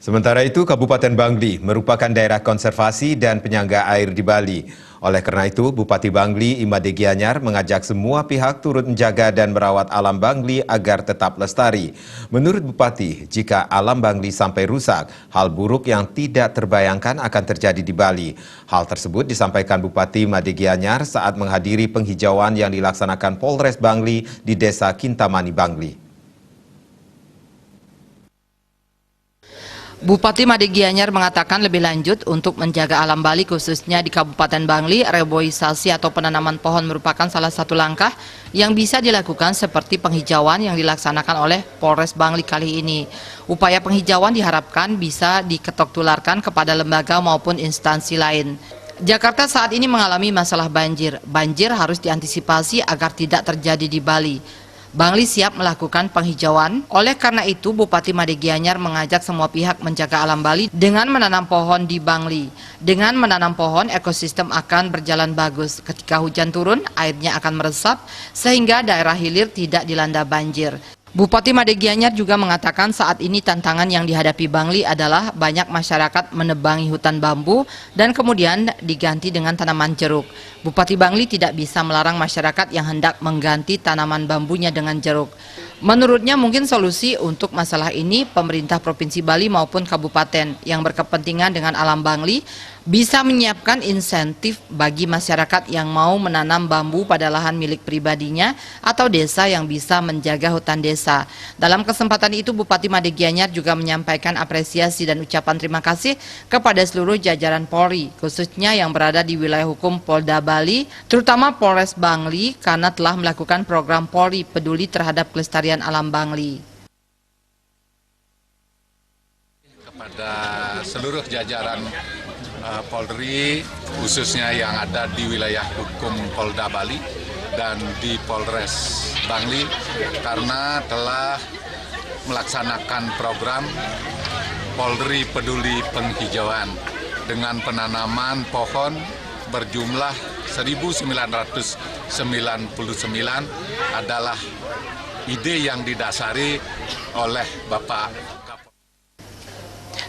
Sementara itu, Kabupaten Bangli merupakan daerah konservasi dan penyangga air di Bali. Oleh karena itu, Bupati Bangli Imade Gianyar mengajak semua pihak turut menjaga dan merawat alam Bangli agar tetap lestari. Menurut Bupati, jika alam Bangli sampai rusak, hal buruk yang tidak terbayangkan akan terjadi di Bali. Hal tersebut disampaikan Bupati Imade Gianyar saat menghadiri penghijauan yang dilaksanakan Polres Bangli di Desa Kintamani, Bangli. Bupati Imade Gianyar mengatakan lebih lanjut untuk menjaga alam Bali khususnya di Kabupaten Bangli, reboisasi atau penanaman pohon merupakan salah satu langkah yang bisa dilakukan seperti penghijauan yang dilaksanakan oleh Polres Bangli kali ini. Upaya penghijauan diharapkan bisa diketok tularkan kepada lembaga maupun instansi lain. Jakarta saat ini mengalami masalah banjir. Banjir harus diantisipasi agar tidak terjadi di Bali. Bangli siap melakukan penghijauan. Oleh karena itu, Bupati Imade Gianyar mengajak semua pihak menjaga alam Bali dengan menanam pohon di Bangli. Dengan menanam pohon, ekosistem akan berjalan bagus. Ketika hujan turun, airnya akan meresap sehingga daerah hilir tidak dilanda banjir. Bupati Imade Gianyar juga mengatakan saat ini tantangan yang dihadapi Bangli adalah banyak masyarakat menebangi hutan bambu dan kemudian diganti dengan tanaman jeruk. Bupati Bangli tidak bisa melarang masyarakat yang hendak mengganti tanaman bambunya dengan jeruk. Menurutnya mungkin solusi untuk masalah ini pemerintah Provinsi Bali maupun kabupaten yang berkepentingan dengan alam Bangli bisa menyiapkan insentif bagi masyarakat yang mau menanam bambu pada lahan milik pribadinya atau desa yang bisa menjaga hutan desa. Dalam kesempatan itu Bupati Imade Gianyar juga menyampaikan apresiasi dan ucapan terima kasih kepada seluruh jajaran Polri, khususnya yang berada di wilayah hukum Polda Bali, terutama Polres Bangli karena telah melakukan program Polri peduli terhadap kelestarian alam Bangli. Kepada seluruh jajaran Polri, khususnya yang ada di wilayah hukum Polda Bali dan di Polres Bangli, karena telah melaksanakan program Polri Peduli Penghijauan dengan penanaman pohon berjumlah 1.999 adalah ide yang didasari oleh Bapak.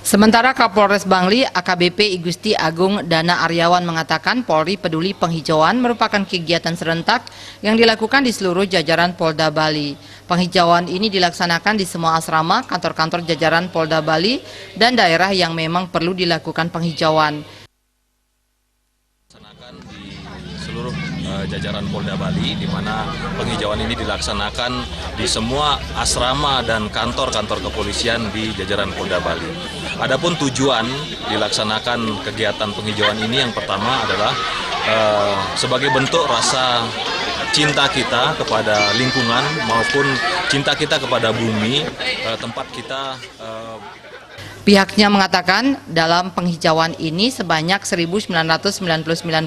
Sementara Kapolres Bangli AKBP Igusti Agung Dana Aryawan mengatakan Polri Peduli Penghijauan merupakan kegiatan serentak yang dilakukan di seluruh jajaran Polda Bali. Penghijauan ini dilaksanakan di semua asrama, kantor-kantor jajaran Polda Bali, dan daerah yang memang perlu dilakukan penghijauan. Seluruh jajaran Polda Bali, di mana penghijauan ini dilaksanakan di semua asrama dan kantor-kantor kepolisian di jajaran Polda Bali. Adapun tujuan dilaksanakan kegiatan penghijauan ini yang pertama adalah sebagai bentuk rasa cinta kita kepada lingkungan maupun cinta kita kepada bumi, tempat kita. Pihaknya mengatakan dalam penghijauan ini sebanyak 1.999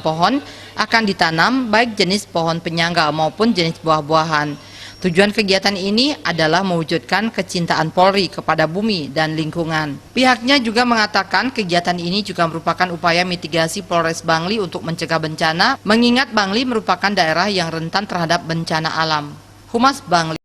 pohon akan ditanam baik jenis pohon penyangga maupun jenis buah-buahan. Tujuan kegiatan ini adalah mewujudkan kecintaan Polri kepada bumi dan lingkungan. Pihaknya juga mengatakan kegiatan ini juga merupakan upaya mitigasi Polres Bangli untuk mencegah bencana, mengingat Bangli merupakan daerah yang rentan terhadap bencana alam. Humas Bangli